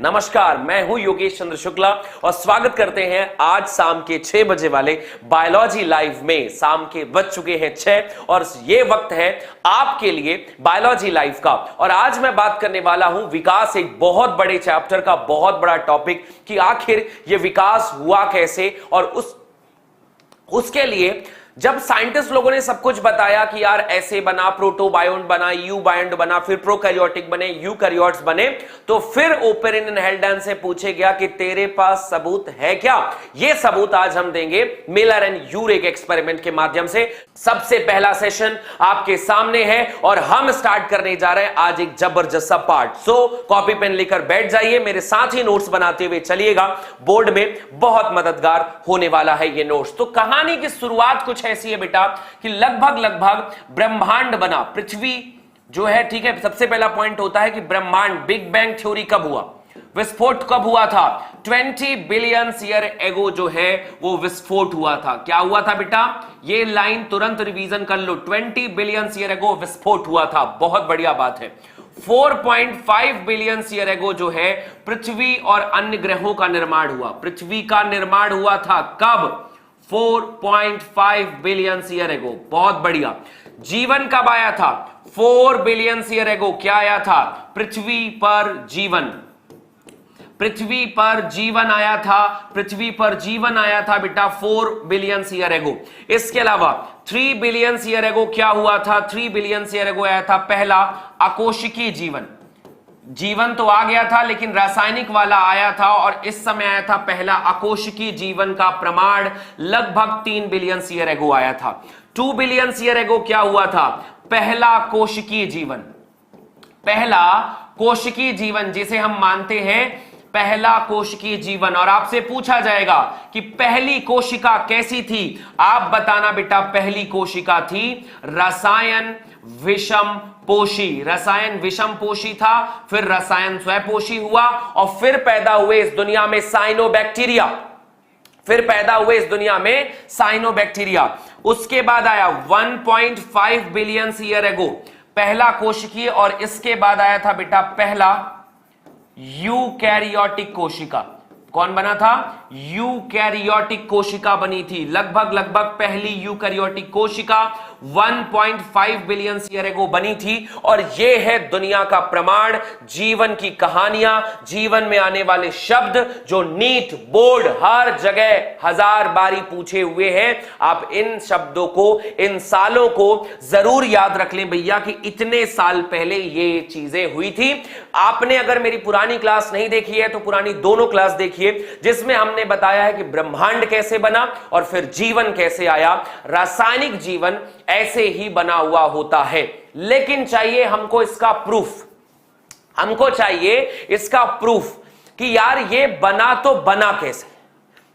नमस्कार, मैं हूं योगेश चंद्र शुक्ला और स्वागत करते हैं आज शाम के 6 बजे वाले बायोलॉजी लाइव में। शाम के बज चुके हैं 6 और ये वक्त है आपके लिए बायोलॉजी लाइव का। और आज मैं बात करने वाला हूं विकास, एक बहुत बड़े चैप्टर का, बहुत बड़ा टॉपिक कि आखिर ये विकास हुआ कैसे। और उसके लिए जब साइंटिस्ट लोगों ने सब कुछ बताया कि यार ऐसे बना, प्रोटोबायोन्ट बना, यूबायोन्ट बना, फिर प्रोकैरियोटिक बने, यूकैरियोट्स बने, तो फिर ओपेरिन एंड हेल्डन से पूछे गया कि तेरे पास सबूत है क्या। ये सबूत आज हम देंगे मिलर एंड यूरे के एक्सपेरिमेंट के माध्यम से। सबसे पहला सेशन आपके सामने है और हम स्टार्ट करने जा रहे हैं आज एक जबरदस्त सा पार्ट। सो कॉपी पेन लेकर बैठ जाइए, मेरे साथ ही नोट्स बनाते हुए चलिएगा, बोर्ड में बहुत मददगार होने वाला है ये नोट्स। तो कहानी की शुरुआत कुछ ऐसी है बेटा कि लगभग ब्रह्मांड बना, पृथ्वी जो है, ठीक है। सबसे पहला पॉइंट होता है कि ब्रह्मांड, बिग बैंग थ्योरी कब हुआ, विस्फोट कब हुआ था? 20 बिलियन ईयर एगो जो है वो विस्फोट हुआ था। क्या हुआ था बेटा? ये लाइन तुरंत रिवीजन कर लो, 20 बिलियन ईयर एगो विस्फोट हुआ था। बहुत बढ़िया बात है। 4.5 बिलियन ईयर एगो जो है पृथ्वी और अन्य ग्रहों का निर्माण हुआ। पृथ्वी का निर्माण हुआ था कब? 4.5 बिलियन ईयर एगो। बहुत बढ़िया। जीवन कब आया था? 4 बिलियन ईयर एगो। क्या आया था? पृथ्वी पर जीवन। पृथ्वी पर जीवन आया था, पृथ्वी पर जीवन आया था बेटा 4 बिलियन ईयर एगो। इसके अलावा 3 बिलियन ईयर एगो क्या हुआ था? 3 बिलियन ईयर एगो आया था पहला अकोशिकीय जीवन। जीवन तो आ गया था लेकिन रासायनिक वाला आया था और इस समय आया था पहला अकोशिकीय जीवन का प्रमाण, लगभग 3 बिलियन ईयर एगो आया था। 2 बिलियन ईयर एगो क्या हुआ था? पहला कोशिकीय जीवन। पहला कोशिकीय जीवन जिसे हम मानते हैं पहला कोशिकीय जीवन। और आपसे पूछा जाएगा कि पहली कोशिका कैसी थी? आप बताना बेटा। पहली कोशिका थी रसायन विषम पोषी। रसायन विषम पोषी था, फिर रसायन स्वपोषी हुआ और फिर पैदा हुए इस दुनिया में साइनोबैक्टीरिया। फिर पैदा हुए इस दुनिया में साइनोबैक्टीरिया। उसके बाद आया 1.5 बिलियन ईयर एगो पहला कोशिकीय और इसके बाद आया था बेटा पहला यूकैरियोटिक कोशिका। कौन बना था? यूकैरियोटिक कोशिका बनी थी। लगभग पहली यूकैरियोटिक कोशिका 1.5 बिलियन ईयर एगो बनी थी। और यह है दुनिया का प्रमाण, जीवन की कहानियां, जीवन में आने वाले शब्द जो नीट बोर्ड हर जगह 1000 बारी पूछे हुए हैं। आप इन शब्दों को, इन सालों को जरूर याद रख लें भैया कि इतने साल पहले ये चीजें हुई थी। आपने अगर मेरी पुरानी क्लास नहीं देखी है तो पुरानी दोनों क्लास देखिए, जिसमें हमने बताया है कि ब्रह्मांड कैसे बना और फिर जीवन कैसे आया। रासायनिक जीवन ऐसे ही बना हुआ होता है, लेकिन चाहिए हमको इसका प्रूफ। हमको चाहिए इसका प्रूफ कि यार ये बना तो बना कैसे,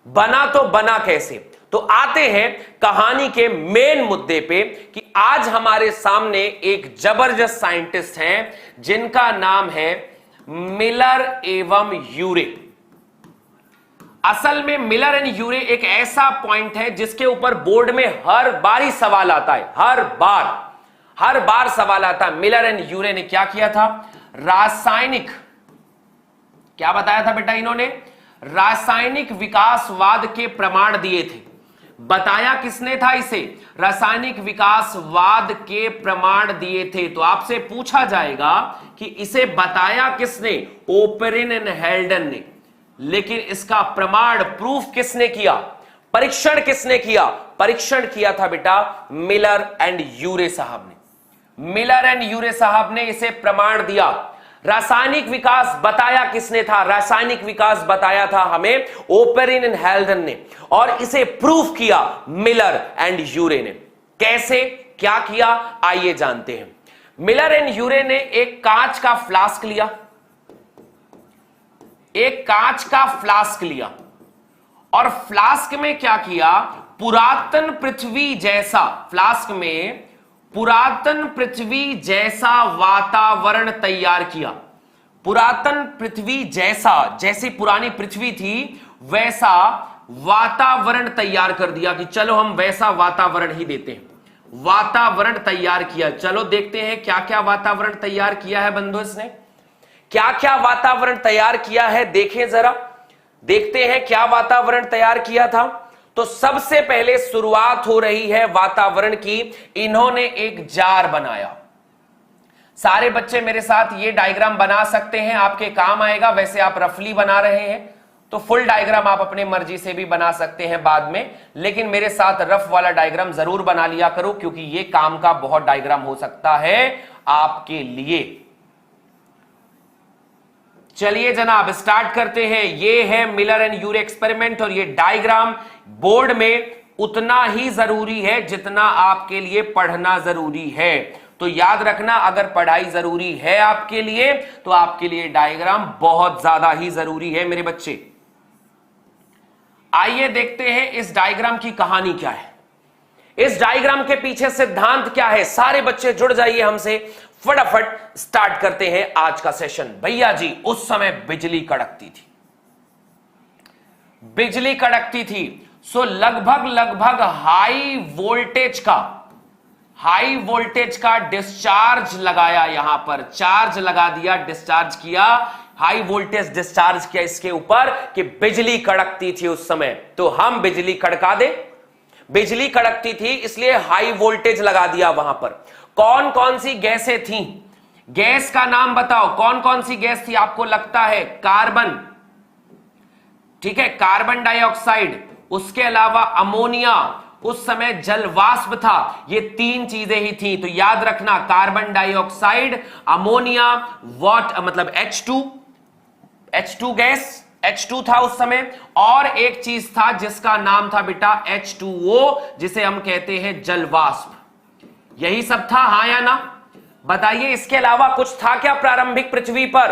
बना तो बना कैसे। तो आते हैं कहानी के मेन मुद्दे पे कि आज हमारे सामने एक जबरदस्त साइंटिस्ट हैं जिनका नाम है मिलर एवं यूरे। असल में मिलर एंड यूरे एक ऐसा पॉइंट है जिसके ऊपर बोर्ड में हर बार ही सवाल आता है। हर बार सवाल आता है। मिलर एंड यूरे ने क्या किया था? रासायनिक, क्या बताया था बेटा इन्होंने? रासायनिक विकासवाद के प्रमाण दिए थे। बताया किसने था इसे? रासायनिक विकासवाद के प्रमाण दिए थे। तो आपसे पूछा जाएगा कि इसे बताया किसने? ओपेरिन एंड हेल्डन ने। लेकिन इसका प्रमाण, प्रूफ किसने किया? परीक्षण किसने किया? परीक्षण किया था बेटा मिलर एंड यूरे साहब ने। मिलर एंड यूरे साहब ने इसे प्रमाण दिया। रासायनिक विकास बताया किसने था? रासायनिक विकास बताया था हमें ओपेरिन एंड हेल्डन ने, और इसे प्रूफ किया मिलर एंड यूरे ने। कैसे, क्या किया, आइए जानते हैं। मिलर एंड यूरे ने एक कांच का फ्लास्क लिया, एक कांच का फ्लास्क लिया और फ्लास्क में क्या किया? पुरातन पृथ्वी जैसा, फ्लास्क में पुरातन पृथ्वी जैसा वातावरण तैयार किया। पुरातन पृथ्वी जैसा, जैसी पुरानी पृथ्वी थी वैसा वातावरण तैयार कर दिया कि चलो हम वैसा वातावरण ही देते हैं। वातावरण तैयार किया। चलो देखते हैं क्या क्या वातावरण तैयार किया है बंधु इसने। क्या क्या वातावरण तैयार किया है देखें जरा, देखते हैं क्या वातावरण तैयार किया था। तो सबसे पहले शुरुआत हो रही है वातावरण की, इन्होंने एक जार बनाया। सारे बच्चे मेरे साथ ये डायग्राम बना सकते हैं, आपके काम आएगा। वैसे आप रफली बना रहे हैं तो फुल डायग्राम आप अपने मर्जी से भी बना सकते हैं बाद में, लेकिन मेरे साथ रफ वाला डायग्राम जरूर बना लिया करो, क्योंकि ये काम का बहुत डायग्राम हो सकता है आपके लिए। चलिए जनाब स्टार्ट करते हैं। ये है मिलर एंड यूरे एक्सपेरिमेंट, और ये डायग्राम बोर्ड में उतना ही जरूरी है जितना आपके लिए पढ़ना जरूरी है। तो याद रखना, अगर पढ़ाई जरूरी है आपके लिए तो आपके लिए डायग्राम बहुत ज्यादा ही जरूरी है मेरे बच्चे। आइए देखते हैं इस डायग्राम की कहानी क्या है, इस डायग्राम के पीछे सिद्धांत क्या है। सारे बच्चे जुड़ जाइए हमसे, फटाफट स्टार्ट करते हैं आज का सेशन। भैया जी उस समय बिजली कड़कती थी, बिजली कड़कती थी। सो लगभग हाई वोल्टेज का डिस्चार्ज लगाया, यहां पर चार्ज लगा दिया, डिस्चार्ज किया, हाई वोल्टेज डिस्चार्ज किया इसके ऊपर कि बिजली कड़कती थी उस समय, तो हम बिजली कड़का दे। बिजली कड़कती थी इसलिए हाई वोल्टेज लगा दिया वहां पर। कौन कौन सी गैसें थी, गैस का नाम बताओ, कौन कौन सी गैस थी आपको लगता है? कार्बन, ठीक है, कार्बन डाइऑक्साइड, उसके अलावा अमोनिया, उस समय जल वाष्प था। ये तीन चीजें ही थी, तो याद रखना कार्बन डाइऑक्साइड, अमोनिया, मतलब H2 गैस, H2 था उस समय, और एक चीज था जिसका नाम था बेटा H2O, जिसे हम कहते हैं जल वाष्प। यही सब था, हां या ना? बताइए इसके अलावा कुछ था क्या प्रारंभिक पृथ्वी पर?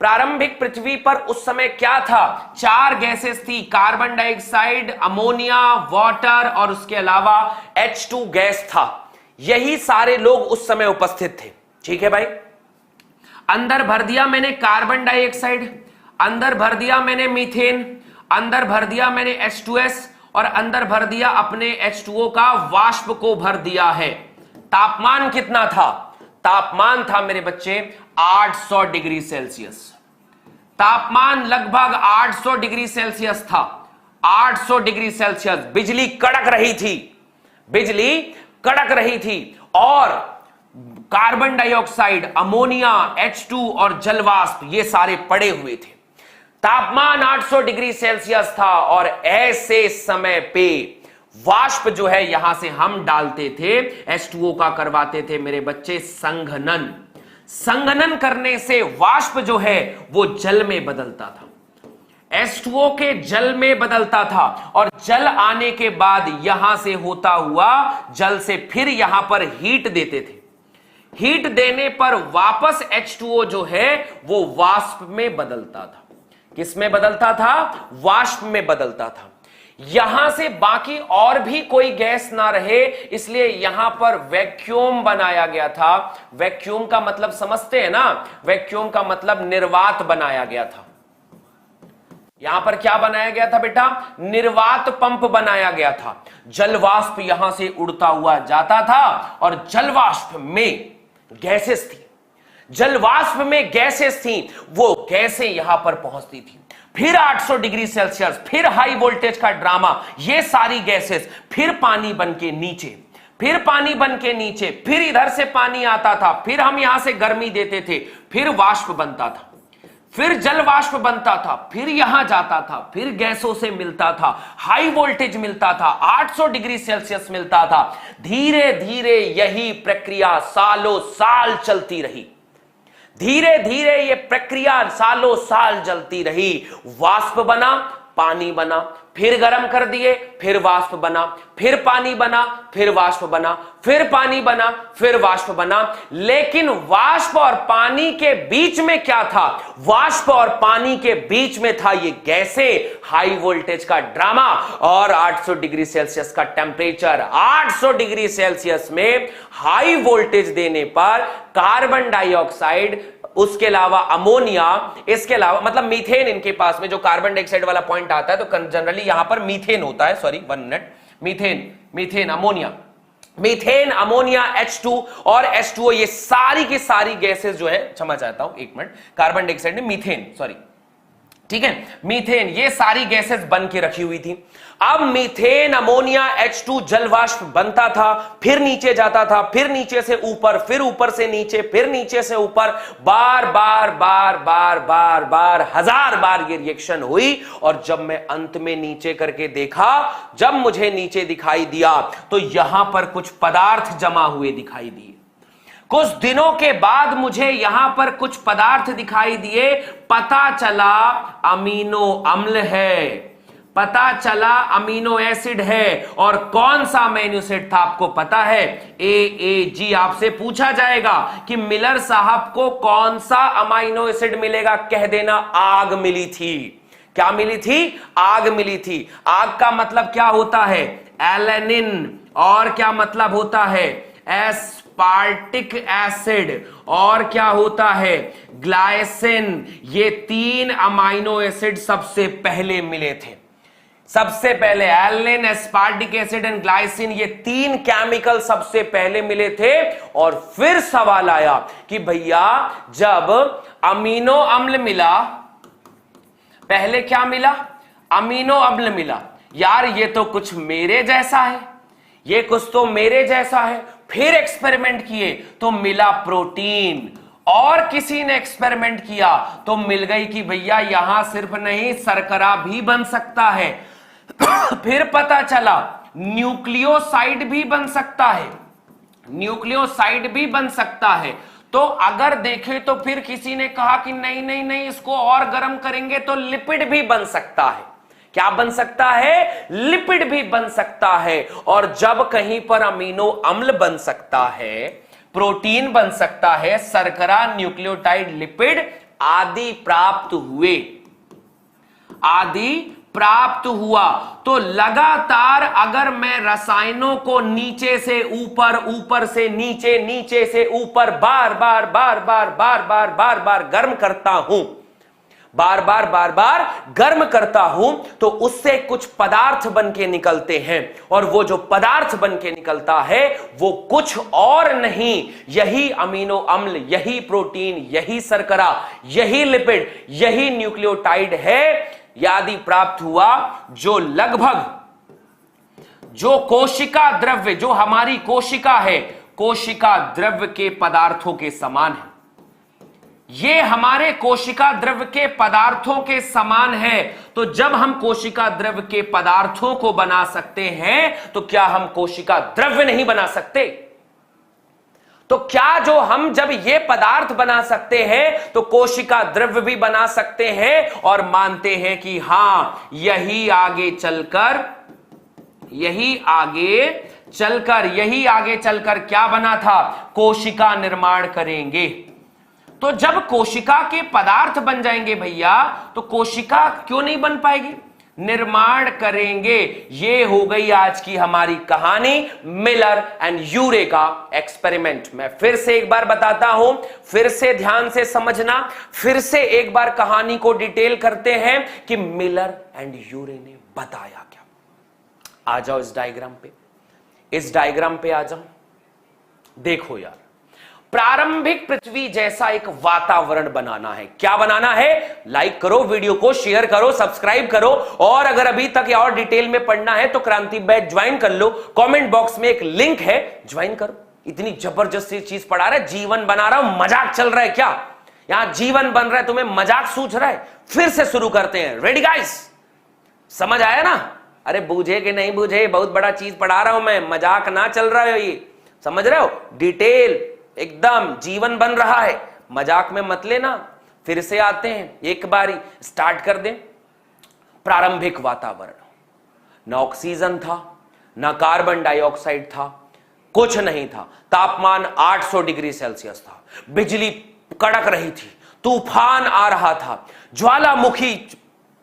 प्रारंभिक पृथ्वी पर उस समय क्या था? 4 गैसेस थी, कार्बन डाइऑक्साइड, अमोनिया, वाटर, और उसके अलावा H2 गैस था। यही सारे लोग उस समय उपस्थित थे, ठीक है भाई। अंदर भर दिया मैंने कार्बन डाइऑक्साइड, अंदर भर दिया मैंने मीथेन, अंदर भर दिया मैंने H2S, और अंदर भर दिया अपने H2O का वाष्प को भर दिया है। तापमान कितना था? तापमान था मेरे बच्चे 800 डिग्री सेल्सियस। तापमान लगभग 800 डिग्री सेल्सियस था, 800 डिग्री सेल्सियस। बिजली कड़क रही थी, बिजली कड़क रही थी, और कार्बन डाइऑक्साइड, अमोनिया, H2 और जलवाष्प ये सारे पड़े हुए थे। तापमान 800 डिग्री सेल्सियस था, और ऐसे समय पे वाष्प जो है यहां से हम डालते थे, H2O का करवाते थे मेरे बच्चे संघनन। संघनन करने से वाष्प जो है वो जल में बदलता था, H2O के जल में बदलता था, और जल आने के बाद यहां से होता हुआ जल से फिर यहां पर हीट देते थे। हीट देने पर वापस H2O जो है वो वाष्प में बदलता था। किस में बदलता था? वाष्प में बदलता था। यहां से बाकी और भी कोई गैस ना रहे, इसलिए यहां पर वैक्यूम बनाया गया था। वैक्यूम का मतलब समझते हैं ना? वैक्यूम का मतलब निर्वात बनाया गया था। यहां पर क्या बनाया गया था बेटा? निर्वात पंप बनाया गया था। जलवाष्प यहां से उड़ता हुआ जाता था, और जलवाष्प में गैसेस थी, जलवाष्प में गैसेस थी, वो गैसें यहां पर पहुंचती थी। फिर 800 डिग्री सेल्सियस, फिर हाई वोल्टेज का ड्रामा, ये सारी गैसेस फिर पानी बन के नीचे, फिर पानी बन के नीचे, फिर इधर से पानी आता था, फिर हम यहां से गर्मी देते थे, फिर वाष्प बनता था, फिर जल वाष्प बनता था, फिर यहां जाता था, फिर गैसों से मिलता था, हाई वोल्टेज मिलता था, 800 डिग्री सेल्सियस मिलता था। धीरे धीरे यही प्रक्रिया सालों साल चलती रही। धीरे धीरे ये प्रक्रिया सालों साल चलती रही। वाष्प बना, पानी बना, फिर गर्म कर दिए, फिर वाष्प बना, फिर पानी बना, फिर वाष्प बना, फिर पानी बना, फिर वाष्प बना। लेकिन वाष्प और पानी के बीच में क्या था? वाष्प और पानी के बीच में था ये गैसें, हाई वोल्टेज का ड्रामा, और 800 डिग्री सेल्सियस का टेम्परेचर। 800 डिग्री सेल्सियस में हाई वोल्टेज देने पर कार्बन डाइऑक्साइड, उसके अलावा अमोनिया, इसके अलावा मतलब मीथेन, इनके पास में जो कार्बन डाइऑक्साइड वाला पॉइंट आता है तो जनरली यहां पर मीथेन होता है, sorry 1 minute, methane, ammonia, methane, ammonia, H2 और H2O, ये सारी की सारी गैसेस जो है, क्षमा चाहता हूं एक मिनट, कार्बन डाइऑक्साइड ने मीथेन, सॉरी, ठीक है, मीथेन, ये सारी गैसेस बन के रखी हुई थी। अब मीथेन, अमोनिया, H2 जलवाष्प बनता था, फिर नीचे जाता था, फिर नीचे से ऊपर, फिर ऊपर से नीचे, फिर नीचे से ऊपर, बार बार बार बार बार बार 1000 बार ये रिएक्शन हुई। और जब मैं अंत में नीचे करके देखा, जब मुझे नीचे दिखाई दिया, तो यहां पर कुछ पदार्थ जमा हुए दिखाई दिए। कुछ दिनों के बाद मुझे यहां पर कुछ पदार्थ दिखाई दिए, पता चला अमीनो अम्ल है, पता चला अमीनो एसिड है। और कौन सा अमीनो एसिड था आपको पता है? AAG। आपसे पूछा जाएगा कि मिलर साहब को कौन सा अमीनो एसिड मिलेगा, कह देना आग मिली थी। क्या मिली थी? आग मिली थी। आग का मतलब क्या होता है? एलेनिन। और क्या मतलब होता है? Aspartic acid. और क्या होता है? ग्लाइसिन। ये 3 अमीनो एसिड सबसे पहले मिले थे। सबसे पहले alanine, aspartic acid and glycine, ये 3 केमिकल सबसे पहले मिले थे। और फिर सवाल आया कि भैया जब अमीनो अम्ल मिला, पहले क्या मिला? अमीनो अम्ल मिला। यार ये तो कुछ मेरे जैसा है, ये कुछ तो मेरे जैसा है। फिर एक्सपेरिमेंट किए तो मिला प्रोटीन। और किसी ने एक्सपेरिमेंट किया तो मिल गई कि भैया यहां सिर्फ नहीं, शर्करा भी बन सकता है। फिर पता चला न्यूक्लियोसाइड भी बन सकता है, न्यूक्लियोसाइड भी बन सकता है। तो अगर देखें तो फिर किसी ने कहा कि नहीं नहीं नहीं, इसको और गर्म करेंगे तो लिपिड भी बन सकता है। क्या बन सकता है? लिपिड भी बन सकता है। और जब कहीं पर अमीनो अम्ल बन सकता है, प्रोटीन बन सकता है, शर्करा, न्यूक्लियोटाइड, लिपिड आदि प्राप्त हुए, आदि प्राप्त हुआ, तो लगातार अगर मैं रसायनों को नीचे से ऊपर, ऊपर से नीचे, नीचे से ऊपर बार बार बार बार बार बार बार बार गर्म करता हूं, बार बार बार बार गर्म करता हूं, तो उससे कुछ पदार्थ बन के निकलते हैं। और वो जो पदार्थ बन के निकलता है वो कुछ और नहीं, यही अमीनो अम्ल, यही प्रोटीन, यही शर्करा, यही लिपिड, यही न्यूक्लियोटाइड है, आदि प्राप्त हुआ, जो लगभग, जो कोशिका द्रव्य, जो हमारी कोशिका है, कोशिका द्रव्य के पदार्थों के समान है। ये हमारे कोशिका द्रव्य के पदार्थों के समान है। तो जब हम कोशिका द्रव्य के पदार्थों को बना सकते हैं, तो क्या हम कोशिका द्रव्य नहीं बना सकते? तो क्या जो हम जब ये पदार्थ बना सकते हैं, तो कोशिका द्रव्य भी बना सकते हैं? और मानते हैं कि हां, यही आगे चलकर, यही आगे चलकर क्या बना था? कोशिका निर्माण करेंगे। तो जब कोशिका के पदार्थ बन जाएंगे भैया, तो कोशिका क्यों नहीं बन पाएगी? निर्माण करेंगे। ये हो गई आज की हमारी कहानी, मिलर एंड यूरे का एक्सपेरिमेंट। मैं फिर से एक बार बताता हूं, फिर से ध्यान से समझना, फिर से एक बार कहानी को डिटेल करते हैं कि मिलर एंड यूरे ने बताया क्या। आ जाओ इस डायग्राम पे, इस डायग्राम पे आ जाओ। देखो यार, प्रारंभिक पृथ्वी जैसा एक वातावरण बनाना है। क्या बनाना है? लाइक करो, वीडियो को शेयर करो, सब्सक्राइब करो। और अगर अभी तक और डिटेल में पढ़ना है तो क्रांति बैच ज्वाइन कर लो, कमेंट बॉक्स में एक लिंक है, ज्वाइन करो। इतनी जबरदस्त चीज पढ़ा रहा है, जीवन बना रहा हूं। मजाक चल रहा है क्या? यहां जीवन बन रहा है, तुम्हें मजाक सूझ रहा है? फिर से शुरू करते हैं। Ready guys? समझ आया ना? अरे बूझे कि नहीं बूझे, बहुत बड़ा चीज पढ़ा रहा हूं मैं, मजाक ना चल रहा है ये, समझ रहे हो? डिटेल एकदम जीवन बन रहा है, मजाक में मत लेना। फिर से आते हैं, एक बारी स्टार्ट कर दें। प्रारंभिक वातावरण, ना ऑक्सीजन था, ना कार्बन डाइऑक्साइड था, कुछ नहीं था। तापमान 800 डिग्री सेल्सियस था, बिजली कड़क रही थी, तूफान आ रहा था, ज्वालामुखी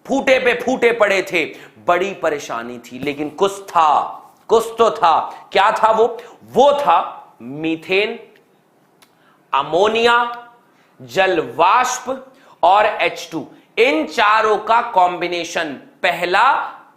फूटे पे फूटे पड़े थे, बड़ी परेशानी थी। लेकिन कुछ था, कुछ तो था। क्या था वो था मीथेन, अमोनिया, जलवाष्प और H2। इन चारों का कॉम्बिनेशन, पहला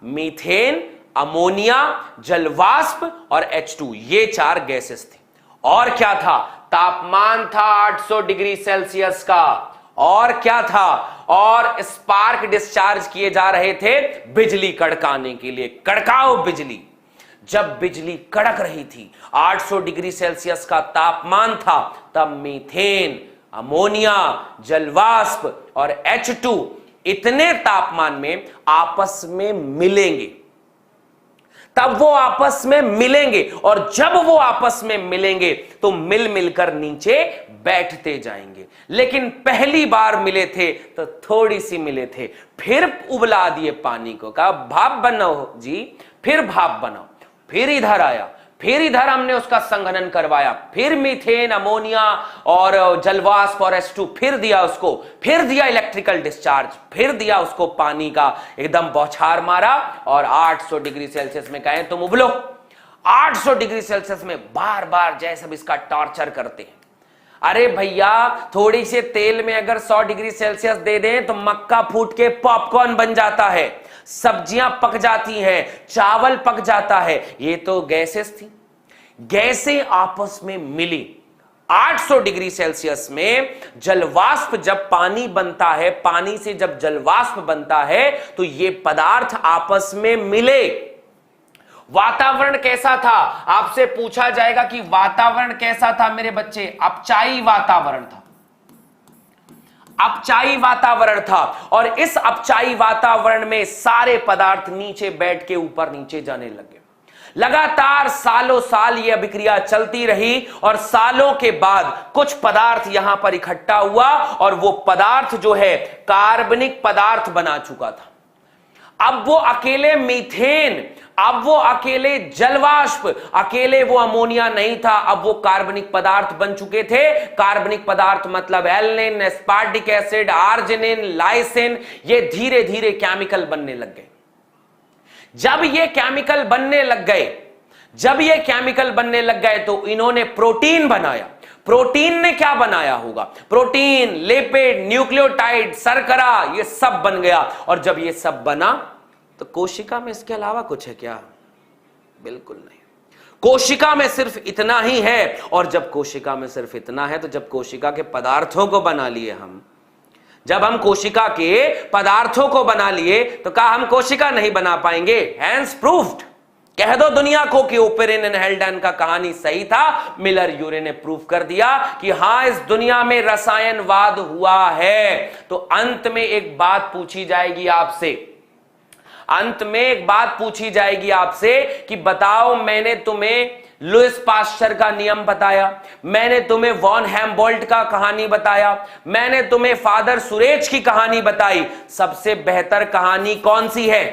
मीथेन, अमोनिया, जलवाष्प और H2, ये 4 गैसेस थी। और क्या था? तापमान था 800 डिग्री सेल्सियस का। और क्या था? और स्पार्क डिस्चार्ज किए जा रहे थे बिजली कड़काने के लिए। कड़काओ बिजली। जब बिजली कड़क रही थी, 800 डिग्री सेल्सियस का तापमान था, तब मीथेन, अमोनिया, जलवाष्प और H2 इतने तापमान में आपस में मिलेंगे। तब वो आपस में मिलेंगे, और जब वो आपस में मिलेंगे तो मिल मिलकर नीचे बैठते जाएंगे। लेकिन पहली बार मिले थे तो थोड़ी सी मिले थे, फिर उबला दिए पानी को, कहा भाप बनाओ जी, फिर भाप बनाओ, फिर इधर आया, फिर इधर हमने उसका संघनन करवाया, फिर मीथेन, अमोनिया और जलवाष्प और H2 फिर दिया उसको, फिर दिया इलेक्ट्रिकल डिस्चार्ज, फिर दिया उसको पानी का एकदम बौछार मारा, और 800 डिग्री सेल्सियस में कहें तुम उबलो। 800 डिग्री सेल्सियस में बार बार जैसे सब इसका टॉर्चर करते हैं। अरे भैया, थोड़ी से तेल में अगर 100 डिग्री सेल्सियस दे दें तो मक्का फूट के पॉपकॉर्न बन जाता है, सब्जियां पक जाती हैं, चावल पक जाता है। ये तो गैसेस थी। गैसें आपस में मिली। 800 डिग्री सेल्सियस में जलवाष्प जब पानी बनता है, पानी से जब जलवाष्प बनता है, तो ये पदार्थ आपस में मिले। वातावरण कैसा था? आपसे पूछा जाएगा कि वातावरण कैसा था मेरे बच्चे? अपचाई वातावरण था। अपचाई वातावरण था, और इस अपचाई वातावरण में सारे पदार्थ नीचे बैठ के ऊपर नीचे जाने लगे। लगातार सालों साल यह अभिक्रिया चलती रही, और सालों के बाद कुछ पदार्थ यहां पर इकट्ठा हुआ, और वो पदार्थ जो है कार्बनिक पदार्थ बना चुका था। अब वो अकेले मीथेन, अब वो अकेले जलवाष्प, अकेले वो अमोनिया नहीं था, अब वो कार्बनिक पदार्थ बन चुके थे। कार्बनिक पदार्थ मतलब एल्निन, एस्पार्टिक एसिड, आर्जिनिन, लाइसिन, ये धीरे धीरे केमिकल बनने लग गए। जब ये केमिकल बनने लग गए, जब ये केमिकल बनने लग गए तो इन्होंने प्रोटीन बनाया। प्रोटीन ने क्या बनाया होगा? प्रोटीन, लिपिड, न्यूक्लियोटाइड, शर्करा, ये सब बन गया। और जब ये सब बना तो कोशिका में इसके अलावा कुछ है क्या? बिल्कुल नहीं। कोशिका में सिर्फ इतना ही है। और जब कोशिका में सिर्फ इतना है, तो जब कोशिका के पदार्थों को बना लिए हम, जब हम कोशिका के पदार्थों को बना लिए, तो कहा हम कोशिका नहीं बना पाएंगे। Hence proved. कह दो दुनिया को कि ओपेरिन एंड हेल्डन का कहानी सही था। मिलर यूरे ने प्रूव कर दिया कि हां, इस दुनिया में रसायनवाद हुआ है। तो अंत में एक बात पूछी जाएगी आपसे, अंत में एक बात पूछी जाएगी आपसे कि बताओ, मैंने तुम्हें लुईस पास्चर का नियम बताया, मैंने तुम्हें वॉन हेम्बोल्ट का कहानी बताया, मैंने तुम्हें फादर सुरेज की कहानी बताई। सबसे बेहतर कहानी कौन सी है?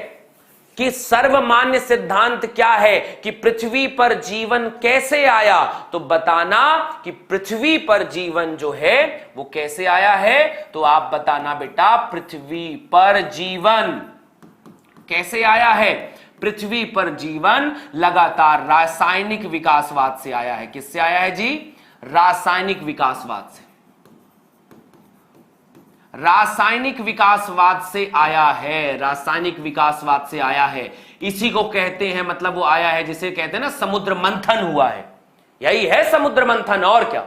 कि सर्वमान्य सिद्धांत क्या है कि पृथ्वी पर जीवन कैसे आया? तो बताना कि पृथ्वी पर जीवन जो है वो कैसे आया है। तो आप बताना बेटा, पृथ्वी पर जीवन कैसे आया है? पृथ्वी पर जीवन लगातार रासायनिक विकासवाद से आया है। किससे आया है जी? रासायनिक विकासवाद से। रासायनिक विकासवाद से आया है, रासायनिक विकासवाद से आया है। इसी को कहते हैं, मतलब वो आया है जिसे कहते हैं ना समुद्र मंथन हुआ है। यही है समुद्र मंथन, और क्या?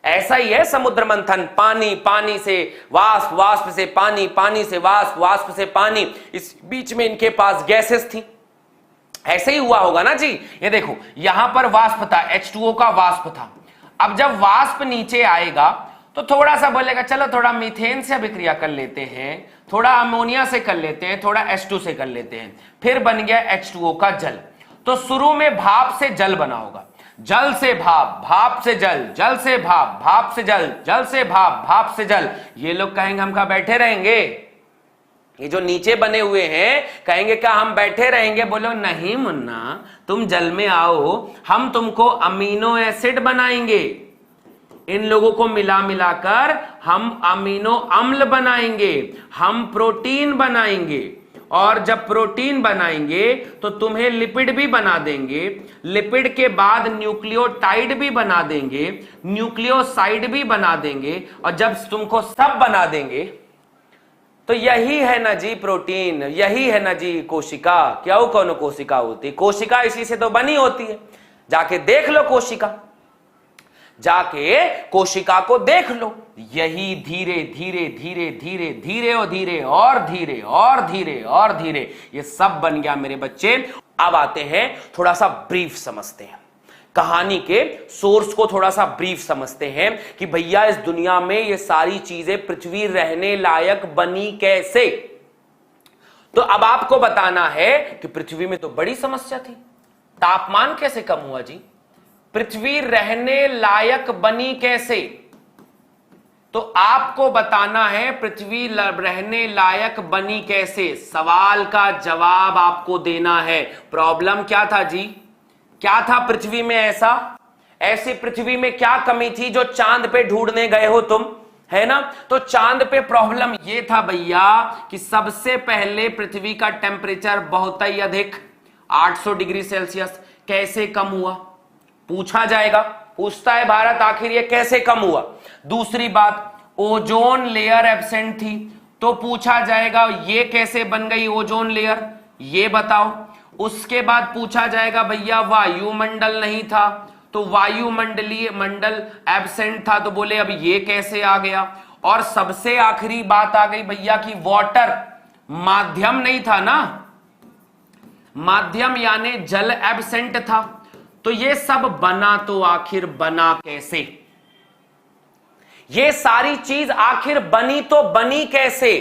ऐसा ही है समुद्र मंथन। पानी, पानी से वाष्प, वाष्प से पानी, पानी से वाष्प, वाष्प से पानी। इस बीच में इनके पास गैसेस थी। ऐसे ही हुआ होगा ना जी। ये देखो, यहां पर वाष्प था, H2O का वाष्प था। अब जब वाष्प नीचे आएगा तो थोड़ा सा बोलेगा चलो थोड़ा मीथेन से अभिक्रिया कर लेते हैं, थोड़ा अमोनिया से कर लेते हैं, थोड़ा H2 से कर लेते हैं। फिर बन गया H2O का जल। तो शुरू में भाप से जल बना होगा, जल से भाप, भाप से जल, जल से भाप, भाप से जल, जल से भाप, भाप से जल। ये लोग कहेंगे हम कहां बैठे रहेंगे? ये जो नीचे बने हुए हैं कहेंगे क्या हम बैठे रहेंगे? बोलो नहीं मुन्ना, तुम जल में आओ, हम तुमको अमीनो एसिड बनाएंगे। इन लोगों को मिला मिलाकर हम अमीनो अम्ल बनाएंगे, हम प्रोटीन बनाएंगे। और जब प्रोटीन बनाएंगे तो तुम्हें लिपिड भी बना देंगे, लिपिड के बाद न्यूक्लियोटाइड भी बना देंगे, न्यूक्लियोसाइड भी बना देंगे। और जब तुमको सब बना देंगे तो यही है ना जी प्रोटीन, यही है ना जी कोशिका। क्या वो कौन कोशिका होती? कोशिका इसी से तो बनी होती है। जाके देख लो कोशिका, जाके कोशिका को देख लो। यही धीरे धीरे धीरे धीरे धीरे और धीरे और धीरे और धीरे और धीरे ये सब बन गया मेरे बच्चे। अब आते हैं थोड़ा सा ब्रीफ समझते हैं, कहानी के सोर्स को थोड़ा सा ब्रीफ समझते हैं कि भैया इस दुनिया में ये सारी चीजें पृथ्वी रहने लायक बनी कैसे। तो अब आपको बताना है कि पृथ्वी में तो बड़ी समस्या थी, तापमान कैसे कम हुआ जी? पृथ्वी रहने लायक बनी कैसे? तो आपको बताना है पृथ्वी रहने लायक बनी कैसे। सवाल का जवाब आपको देना है। प्रॉब्लम क्या था जी? क्या था पृथ्वी में ऐसा? ऐसी पृथ्वी में क्या कमी थी जो चांद पे ढूंढने गए हो तुम, है ना? तो चांद पे प्रॉब्लम यह था भैया कि सबसे पहले पृथ्वी का टेम्परेचर बहुत ही अधिक 800 डिग्री सेल्सियस कैसे कम हुआ, पूछा जाएगा। पूछता है भारत आखिर ये कैसे कम हुआ। दूसरी बात, ओजोन लेयर एब्सेंट थी, तो पूछा जाएगा ये कैसे बन गई ओजोन लेयर, ये बताओ। उसके बाद पूछा जाएगा भैया वायुमंडल नहीं था, तो वायुमंडलीय मंडल एब्सेंट था, तो बोले अब ये कैसे आ गया। और सबसे आखिरी बात आ गई भैया कि वाटर माध्यम नहीं था ना, माध्यम यानी जल एब्सेंट था। तो ये सब बना तो आखिर बना कैसे? ये सारी चीज आखिर बनी तो बनी कैसे?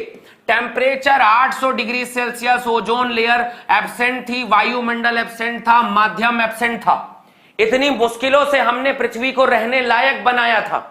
Temperature 800 degree Celsius, ozone layer absent थी, वायुमंडल एब्सेंट था, माध्यम एब्सेंट था। इतनी मुश्किलों से हमने पृथ्वी को रहने लायक बनाया था,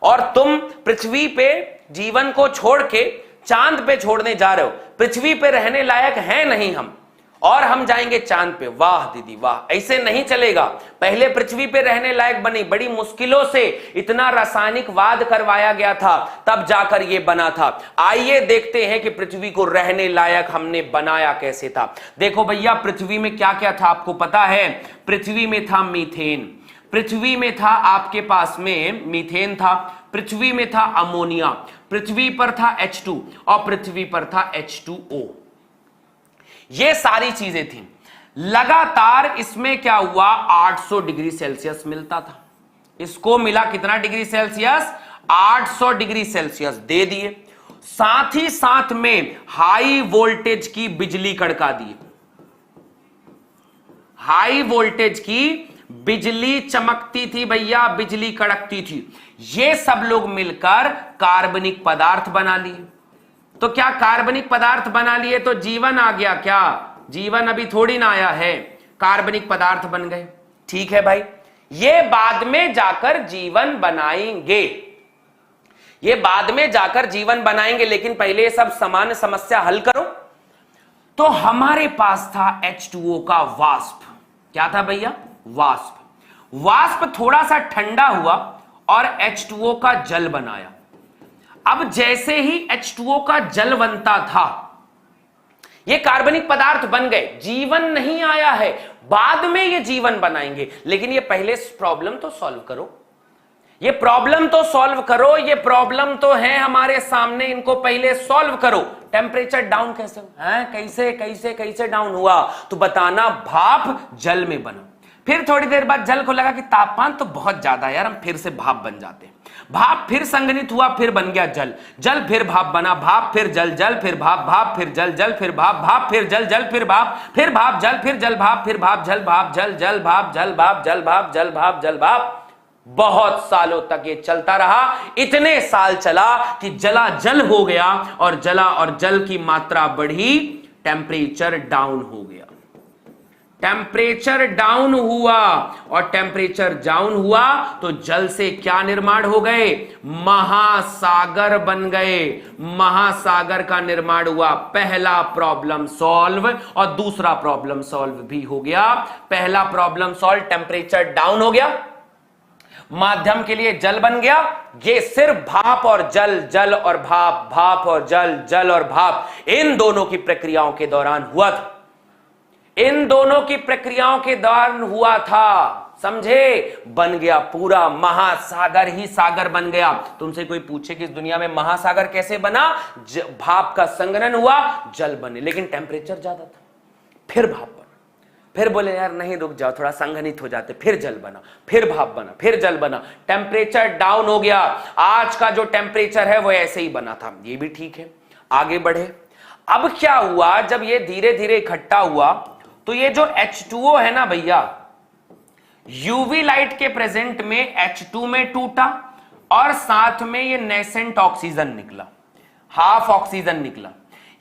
और तुम पृथ्वी पे जीवन को छोड़ के चांद पे छोड़ने जा रहे हो। पृथ्वी पे रहने लायक हैं नहीं हम, और हम जाएंगे चांद पे। वाह दीदी वाह, ऐसे नहीं चलेगा। पहले पृथ्वी पे रहने लायक बनी, बड़ी मुश्किलों से इतना रासायनिक वाद करवाया गया था, तब जाकर ये बना था। आइए देखते हैं कि पृथ्वी को रहने लायक हमने बनाया कैसे था। देखो भैया पृथ्वी में क्या क्या था आपको पता है? पृथ्वी में था मीथेन, पृथ्वी में था आपके पास में मीथेन था, पृथ्वी में था अमोनिया, पृथ्वी पर था H2 और पृथ्वी पर था H2O। ये सारी चीजें थी। लगातार इसमें क्या हुआ, 800 डिग्री सेल्सियस मिलता था। इसको मिला कितना डिग्री सेल्सियस? 800 डिग्री सेल्सियस दे दिए। साथ ही साथ में हाई वोल्टेज की बिजली कड़का दी, हाई वोल्टेज की बिजली चमकती थी भैया, बिजली कड़कती थी। ये सब लोग मिलकर कार्बनिक पदार्थ बना लिए। तो क्या कार्बनिक पदार्थ बना लिए तो जीवन आ गया क्या? जीवन अभी थोड़ी ना आया है, कार्बनिक पदार्थ बन गए। ठीक है भाई, ये बाद में जाकर जीवन बनाएंगे, ये बाद में जाकर जीवन बनाएंगे, लेकिन पहले ये सब सामान्य समस्या हल करो। तो हमारे पास था H2O का वाष्प। क्या था भैया? वाष्प। वाष्प थोड़ा सा ठंडा हुआ और H2O का जल बनाया। अब जैसे ही H2O का जल बनता था, ये कार्बनिक पदार्थ बन गए, जीवन नहीं आया है, बाद में ये जीवन बनाएंगे। लेकिन ये पहले प्रॉब्लम तो सॉल्व करो, ये प्रॉब्लम तो सॉल्व करो, ये प्रॉब्लम तो है हमारे सामने, इनको पहले सॉल्व करो। टेम्परेचर डाउन कैसे है? कैसे कैसे कैसे डाउन हुआ? तो बताना, भाप जल में बना। फिर थोड़ी देर बाद जल को लगा कि तापमान तो बहुत ज्यादा है यार, हम फिर से भाप बन जाते हैं। भाप फिर संघनित हुआ, फिर बन गया जल, जल फिर भाप बना, भाप फिर जल, जल फिर भाप, भाप फिर जल, जल फिर भाप, भाप फिर जल, जल फिर भाप, फिर भाप जल, फिर जल भाप, फिर भाप जल, भाप जल, जल भाप, जल भाप, जल भाप, जल भाप, जल भाप। बहुत सालों तक ये चलता रहा। इतने साल चला कि जला जल हो गया, और जला और जल की मात्रा बढ़ी, टेम्परेचर डाउन हो गया। टेम्परेचर डाउन हुआ, और टेम्परेचर डाउन हुआ तो जल से क्या निर्माण हो गए? महासागर बन गए। महासागर का निर्माण हुआ। पहला प्रॉब्लम सॉल्व, और दूसरा प्रॉब्लम सॉल्व भी हो गया। पहला प्रॉब्लम सॉल्व, टेम्परेचर डाउन हो गया, माध्यम के लिए जल बन गया। ये सिर्फ भाप और जल, जल और भाप, भाप और जल, जल और भाप, इन दोनों की प्रक्रियाओं के दौरान हुआ था। इन दोनों की प्रक्रियाओं के दौरान हुआ था। समझे? बन गया पूरा महासागर ही सागर बन गया। तुमसे कोई पूछे कि इस दुनिया में महासागर कैसे बना? भाप का संघनन हुआ, जल बने, लेकिन टेम्परेचर ज्यादा था, फिर भाप बना। फिर बोले यार नहीं रुक जाओ, थोड़ा संघनित हो जाते, फिर जल बना, फिर भाप बना, फिर जल बना, टेम्परेचर डाउन हो गया। आज का जो टेम्परेचर है वो ऐसे ही बना था, ये भी ठीक है। आगे बढ़े, अब क्या हुआ? जब ये धीरे धीरे इकट्ठा हुआ तो ये जो H2O है ना भैया, यूवी लाइट के प्रेजेंट में H2 में टूटा और साथ में ये नेसेंट ऑक्सीजन निकला, हाफ ऑक्सीजन निकला।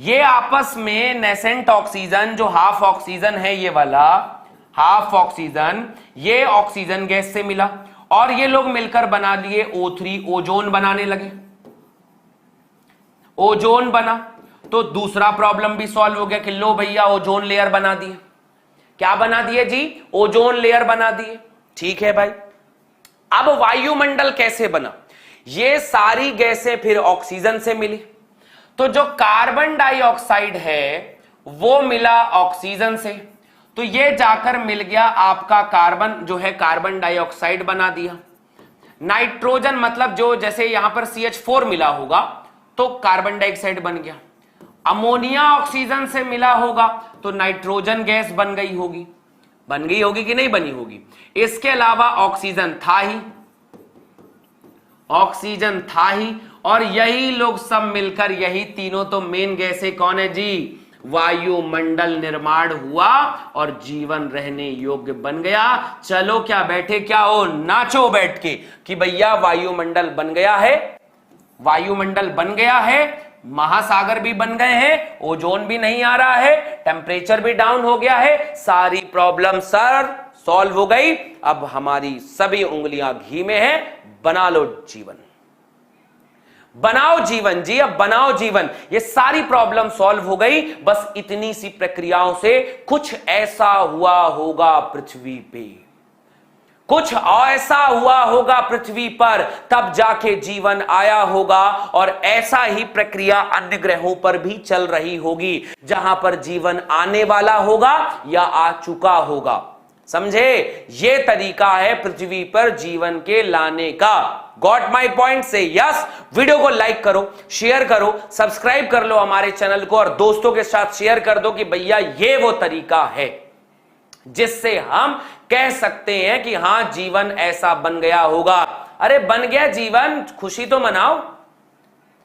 ये आपस में नेसेंट ऑक्सीजन, जो हाफ ऑक्सीजन है ये वाला हाफ ऑक्सीजन, ये ऑक्सीजन गैस से मिला और ये लोग मिलकर बना लिए O3, ओजोन बनाने लगे। ओजोन बना तो दूसरा प्रॉब्लम भी सॉल्व हो गया कि लो भैया ओजोन लेयर बना दिए। क्या बना दिए जी? ओजोन लेयर बना दिए। ठीक है भाई, अब वायुमंडल कैसे बना? ये सारी गैसें फिर ऑक्सीजन से मिली, तो जो कार्बन डाइऑक्साइड है वो मिला ऑक्सीजन से, तो ये जाकर मिल गया आपका कार्बन, जो है कार्बन डाइऑक्साइड बना दिया। नाइट्रोजन मतलब जो जैसे यहां पर CH4 मिला होगा तो कार्बन डाइऑक्साइड बन गया। अमोनिया ऑक्सीजन से मिला होगा तो नाइट्रोजन गैस बन गई होगी। बन गई होगी कि नहीं बनी होगी? इसके अलावा ऑक्सीजन था ही, ऑक्सीजन था ही, और यही लोग सब मिलकर, यही तीनों तो मेन गैसें कौन है जी? वायुमंडल निर्माण हुआ और जीवन रहने योग्य बन गया। चलो क्या बैठे क्या हो, नाचो बैठ के कि भैया वायुमंडल बन गया है, वायुमंडल बन गया है, महासागर भी बन गए हैं, ओजोन भी नहीं आ रहा है, टेम्परेचर भी डाउन हो गया है, सारी प्रॉब्लम सर सॉल्व हो गई। अब हमारी सभी उंगलियां घी में है, बना लो जीवन, बनाओ जीवन जी, अब बनाओ जीवन। ये सारी प्रॉब्लम सॉल्व हो गई, बस इतनी सी प्रक्रियाओं से कुछ ऐसा हुआ होगा पृथ्वी पे, कुछ ऐसा हुआ होगा पृथ्वी पर, तब जाके जीवन आया होगा। और ऐसा ही प्रक्रिया अन्य ग्रहों पर भी चल रही होगी, जहां पर जीवन आने वाला होगा या आ चुका होगा। समझे? ये तरीका है पृथ्वी पर जीवन के लाने का। Got my point? से यस। वीडियो को लाइक करो, शेयर करो, सब्सक्राइब कर लो हमारे चैनल को और दोस्तों के साथ शेयर कर दो कि भैया ये वो तरीका है जिससे हम कह सकते हैं कि हां जीवन ऐसा बन गया होगा। अरे बन गया जीवन, खुशी तो मनाओ।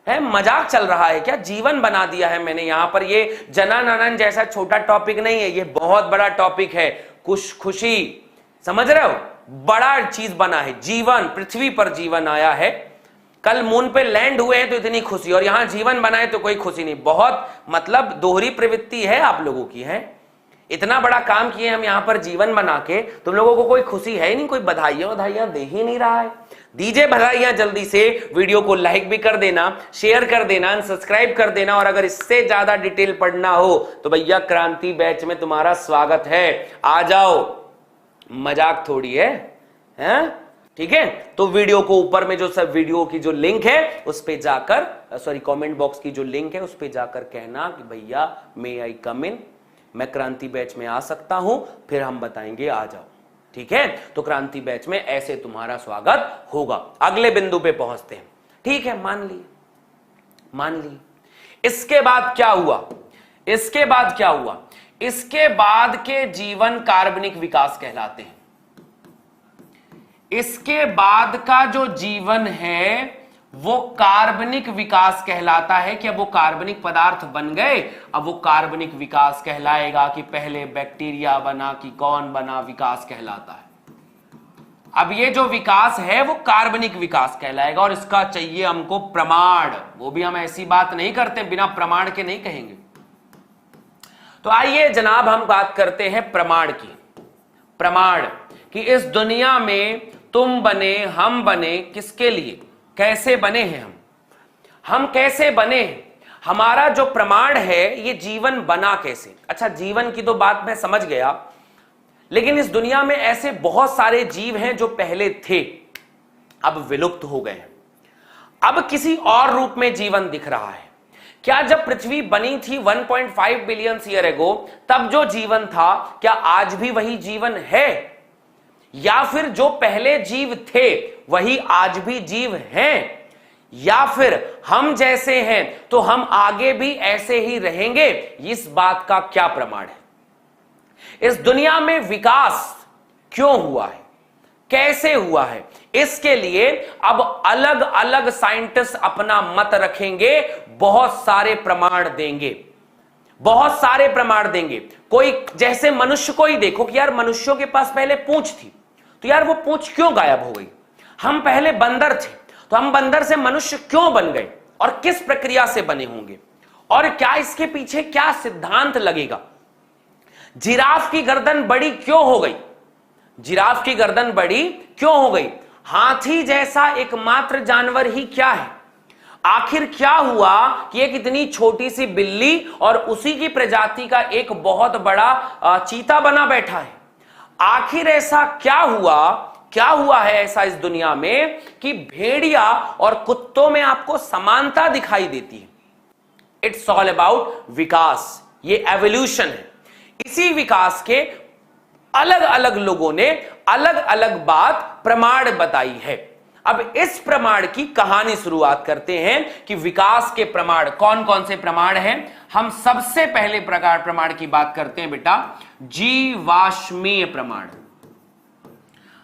है मजाक चल रहा है क्या? जीवन बना दिया है मैंने यहां पर। ये जनन अनन जैसा छोटा टॉपिक नहीं है, ये बहुत बड़ा टॉपिक है। कुछ खुशी, समझ रहे हो? बड़ा चीज बना है जीवन, पृथ्वी पर जीवन आया है। कल मून पे लैंड हुए हैं तो इतनी खुशी, और यहां जीवन बनाए तो कोई खुशी नहीं। बहुत मतलब दोहरी प्रवृत्ति है आप लोगों की। है इतना बड़ा काम किए हम यहां पर जीवन बना के, तुम लोगों को कोई खुशी है ही नहीं, कोई बधाइयां दे ही नहीं रहा है। दीजिए बधाइयां जल्दी से। वीडियो को लाइक भी कर देना, शेयर कर देना, सब्सक्राइब कर देना। और अगर इससे ज्यादा डिटेल पढ़ना हो तो भैया क्रांति बैच में तुम्हारा स्वागत है, आ जाओ। मजाक थोड़ी है, हैं? ठीक है, तो वीडियो को ऊपर में जो सब वीडियो की जो लिंक है उस पे जाकर, सॉरी कमेंट बॉक्स की जो लिंक है उस पे जाकर कहना कि भैया मे आई कम इन, मैं क्रांति बैच में आ सकता हूं, फिर हम बताएंगे आ जाओ। ठीक है, तो क्रांति बैच में ऐसे तुम्हारा स्वागत होगा। अगले बिंदु पे पहुंचते हैं। ठीक है, मान लिए। इसके बाद क्या हुआ? इसके बाद क्या हुआ? इसके बाद के जीवन कार्बनिक विकास कहलाते हैं। इसके बाद का जो जीवन है वो कार्बनिक विकास कहलाता है कि अब वो कार्बनिक पदार्थ बन गए, अब वो कार्बनिक विकास कहलाएगा कि पहले बैक्टीरिया बना कि कौन बना, विकास कहलाता है। अब ये जो विकास है वो कार्बनिक विकास कहलाएगा और इसका चाहिए हमको प्रमाण। वो भी हम ऐसी बात नहीं करते, बिना प्रमाण के नहीं कहेंगे। तो आइए जनाब हम बात करते हैं प्रमाण की। प्रमाण कि इस दुनिया में तुम बने, हम बने, किसके लिए, कैसे बने हैं हम कैसे बने हैं, हमारा जो प्रमाण है ये जीवन बना कैसे। अच्छा, जीवन की तो बात मैं समझ गया, लेकिन इस दुनिया में ऐसे बहुत सारे जीव हैं जो पहले थे, अब विलुप्त हो गए हैं, अब किसी और रूप में जीवन दिख रहा है। क्या जब पृथ्वी बनी थी 1.5 बिलियन ईयर एगो, तब जो जीवन था क्या आज भी वही जीवन है, या फिर जो पहले जीव थे वही आज भी जीव हैं, या फिर हम जैसे हैं तो हम आगे भी ऐसे ही रहेंगे, इस बात का क्या प्रमाण है? इस दुनिया में विकास क्यों हुआ है, कैसे हुआ है, इसके लिए अब अलग अलग साइंटिस्ट अपना मत रखेंगे, बहुत सारे प्रमाण देंगे, बहुत सारे प्रमाण देंगे। कोई जैसे मनुष्य को ही देखो कि यार मनुष्यों के पास पहले पूंछ थी, तो यार वो पूंछ क्यों गायब हो गई? हम पहले बंदर थे, तो हम बंदर से मनुष्य क्यों बन गए और किस प्रक्रिया से बने होंगे, और क्या इसके पीछे क्या सिद्धांत लगेगा? जिराफ की गर्दन बड़ी क्यों हो गई? जिराफ की गर्दन बड़ी क्यों हो गई? हाथी जैसा एकमात्र जानवर ही क्या है? आखिर क्या हुआ कि एक इतनी छोटी सी बिल्ली और उसी की प्रजाति का एक बहुत बड़ा चीता बना बैठा है? आखिर ऐसा क्या हुआ है ऐसा इस दुनिया में कि भेड़िया और कुत्तों में आपको समानता दिखाई देती है? इट्स ऑल अबाउट विकास, ये एवोल्यूशन है। इसी विकास के अलग अलग लोगों ने अलग अलग बात प्रमाण बताई है। अब इस प्रमाण की कहानी शुरुआत करते हैं कि विकास के प्रमाण कौन कौन से प्रमाण हैं। हम सबसे पहले प्रमाण की बात करते हैं बेटा, जीवाश्मीय प्रमाण।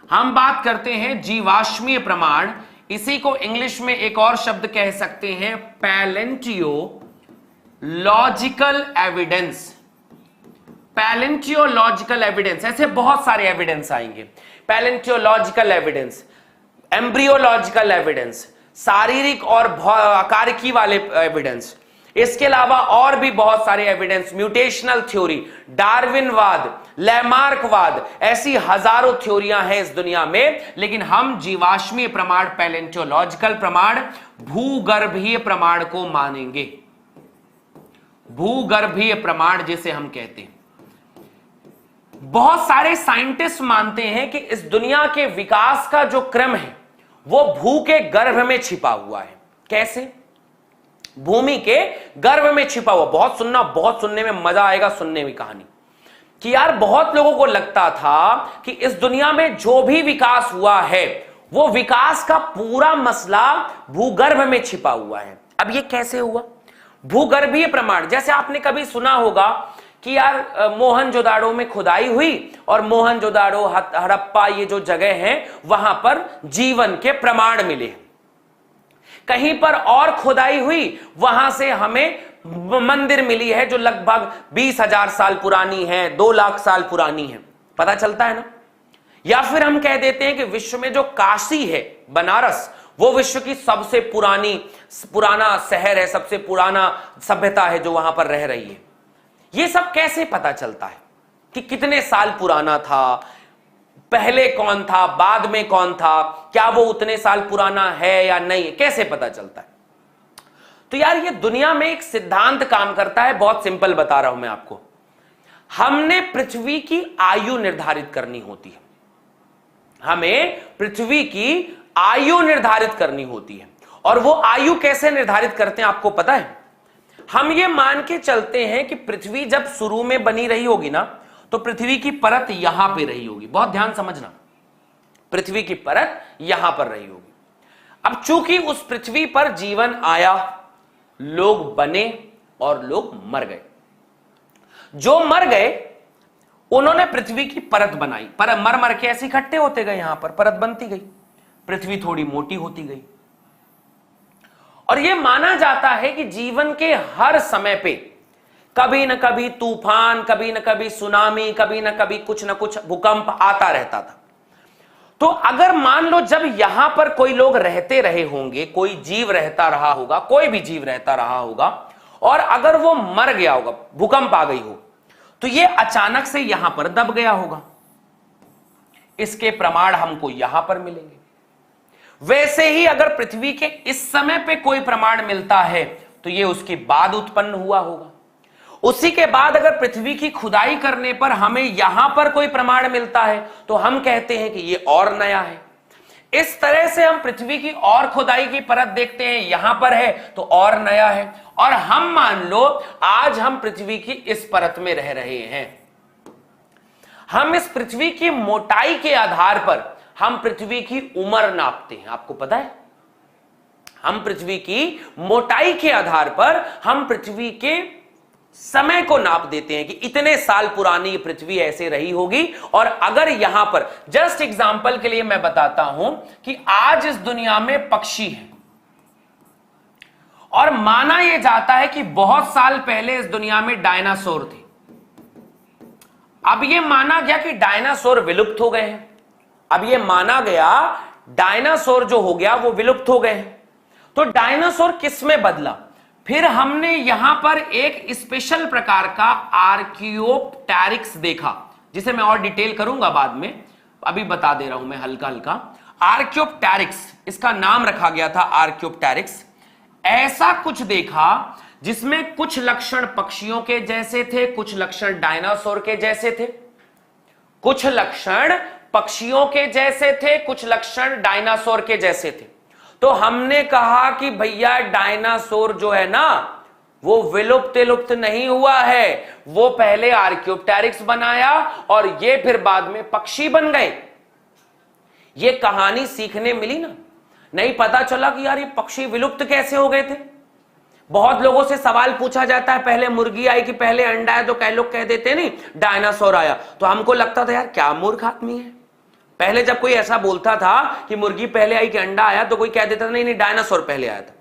हम बात करते हैं जीवाश्मीय प्रमाण, इसी को इंग्लिश में एक और शब्द कह सकते हैं पैलेंटियोलॉजिकल एविडेंस। पैलेंटियोलॉजिकल एविडेंस, ऐसे बहुत सारे एविडेंस आएंगे। पैलेंटियोलॉजिकल एविडेंस, एम्ब्रियोलॉजिकल एविडेंस, शारीरिक और आकारिकी वाले एविडेंस, इसके अलावा और भी बहुत सारे एविडेंस, म्यूटेशनल थ्योरी, डार्विनवाद, लैमार्कवाद, ऐसी हजारों थ्योरियां हैं इस दुनिया में। लेकिन हम जीवाश्मीय प्रमाण, पैलेंटियोलॉजिकल प्रमाण, भूगर्भीय प्रमाण को मानेंगे। भूगर्भीय प्रमाण जिसे हम कहते हैं, बहुत सारे साइंटिस्ट मानते हैं कि इस दुनिया के विकास का जो क्रम है वो भू के गर्भ में छिपा हुआ है। कैसे? भूमि के गर्भ में छिपा हुआ। बहुत सुनने में मजा आएगा सुनने में कहानी कि यार बहुत लोगों को लगता था कि इस दुनिया में जो भी विकास हुआ है वो विकास का पूरा मसला भूगर्भ में छिपा हुआ है। अब ये कैसे हुआ? भूगर्भीय प्रमाण, जैसे आपने कभी सुना होगा कि यार मोहनजोदाड़ो में खुदाई हुई और मोहनजोदाड़ो, हड़प्पा, ये जो जगह हैं वहां पर जीवन के प्रमाण मिले। कहीं पर और खुदाई हुई, वहां से हमें मंदिर मिली है जो लगभग 20,000 साल पुरानी है, 2 लाख साल पुरानी है। पता चलता है ना? या फिर हम कह देते हैं कि विश्व में जो काशी है, बनारस, वो विश्व की सबसे पुराना शहर है, सबसे पुराना सभ्यता है जो वहां पर रह रही है। ये सब कैसे पता चलता है कि कितने साल पुराना था, पहले कौन था, बाद में कौन था, क्या वो उतने साल पुराना है या नहीं, कैसे पता चलता है? तो यार ये दुनिया में एक सिद्धांत काम करता है, बहुत सिंपल बता रहा हूं मैं आपको। हमने पृथ्वी की आयु निर्धारित करनी होती है। हमें पृथ्वी की आयु निर्धारित करनी होती है। और वो आयु कैसे निर्धारित करते हैं आपको पता है? हम ये मान के चलते हैं कि पृथ्वी जब शुरू में बनी रही होगी ना, तो पृथ्वी की परत यहां पे रही होगी। बहुत ध्यान समझना, पृथ्वी की परत यहां पर रही होगी। अब चूंकि उस पृथ्वी पर जीवन आया, लोग बने और लोग मर गए। जो मर गए उन्होंने पृथ्वी की परत बनाई, पर मर के ऐसे इकट्ठे होते गए, यहां पर परत बनती गई, पृथ्वी थोड़ी मोटी होती गई। और यह माना जाता है कि जीवन के हर समय पे कभी न कभी तूफान, कभी न कभी सुनामी, कभी न कभी कुछ न कुछ भूकंप आता रहता था। तो अगर मान लो जब यहां पर कोई लोग रहते रहे होंगे, कोई जीव रहता रहा होगा, कोई भी जीव रहता रहा होगा, और अगर वो मर गया होगा, भूकंप आ गई हो, तो ये अचानक से यहां पर दब गया होगा। इसके प्रमाण हमको यहां पर मिलेंगे। वैसे ही अगर पृथ्वी के इस समय पे कोई प्रमाण मिलता है तो ये उसके बाद उत्पन्न हुआ होगा। उसी के बाद अगर पृथ्वी की खुदाई करने पर हमें यहां पर कोई प्रमाण मिलता है तो हम कहते हैं कि ये और नया है। इस तरह से हम पृथ्वी की और खुदाई की परत देखते हैं, यहां पर है तो और नया है। और हम मान लो आज हम पृथ्वी की इस परत में रह रहे हैं। हम इस पृथ्वी की मोटाई के आधार पर हम पृथ्वी की उम्र नापते हैं। आपको पता है, हम पृथ्वी की मोटाई के आधार पर हम पृथ्वी के समय को नाप देते हैं कि इतने साल पुरानी ये पृथ्वी ऐसे रही होगी। और अगर यहां पर जस्ट एग्जांपल के लिए मैं बताता हूं कि आज इस दुनिया में पक्षी हैं और माना यह जाता है कि बहुत साल पहले इस दुनिया में डायनासोर थे। अब यह माना गया कि डायनासोर विलुप्त हो गए हैं। अब यह माना गया डायनासोर जो हो गया वो विलुप्त हो गए हैं। तो डायनासोर किस में बदला? फिर हमने यहां पर एक स्पेशल प्रकार का आर्कियोप्टेरिक्स देखा, जिसे मैं और डिटेल करूंगा बाद में, अभी बता दे रहा हूं मैं हल्का हल्का। आर्कियोप्टेरिक्स, इसका नाम रखा गया था आर्कियोप्टेरिक्स। ऐसा कुछ देखा जिसमें कुछ लक्षण पक्षियों के जैसे थे, कुछ लक्षण डायनासोर के जैसे थे, कुछ लक्षण पक्षियों के जैसे थे, कुछ लक्षण डायनासोर के जैसे थे। तो हमने कहा कि भैया डायनासोर जो है ना वो विलुप्त नहीं हुआ है, वो पहले आर्कियोप्टेरिक्स बनाया और ये फिर बाद में पक्षी बन गए। ये कहानी सीखने मिली ना, नहीं पता चला कि यार ये पक्षी विलुप्त कैसे हो गए थे। बहुत लोगों से सवाल पूछा जाता है, पहले मुर्गी आई कि पहले अंडा आया? तो कई लोग कह देते नहीं डायनासोर आया। तो हमको लगता था यार क्या मूर्ख आदमी है। पहले जब कोई ऐसा बोलता था कि मुर्गी पहले आई कि अंडा आया, तो कोई कह देता था नहीं डायनासोर पहले आया था।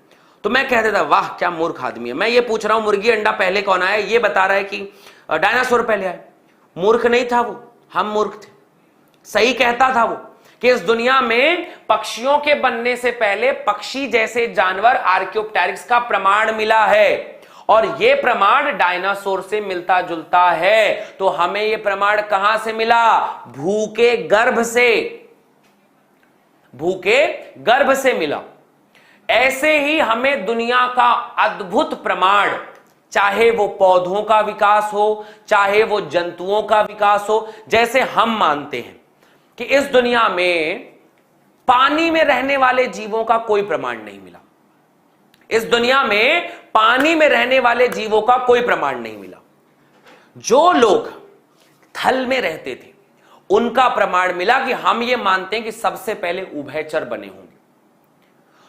तो मैं कहता था वाह क्या मूर्ख आदमी है। मैं ये पूछ रहा हूं मुर्गी अंडा पहले कौन आया, ये बता रहा है कि डायनासोर पहले आया। मूर्ख नहीं था वो, हम मूर्ख थे। सही कहता था वो कि इस दुनिया में पक्षियों के बनने से पहले पक्षी जैसे जानवर आर्कियोप्टेरिक्स का प्रमाण मिला है और यह प्रमाण डायनासोर से मिलता जुलता है। तो हमें यह प्रमाण कहां से मिला? भूखे गर्भ से, भूखे गर्भ से मिला। ऐसे ही हमें दुनिया का अद्भुत प्रमाण, चाहे वो पौधों का विकास हो, चाहे वो जंतुओं का विकास हो, जैसे हम मानते हैं कि इस दुनिया में पानी में रहने वाले जीवों का कोई प्रमाण नहीं मिला। इस दुनिया में पानी में रहने वाले जीवों का कोई प्रमाण नहीं मिला। जो लोग थल में रहते थे उनका प्रमाण मिला कि हम ये मानते हैं कि सबसे पहले उभयचर बने होंगे।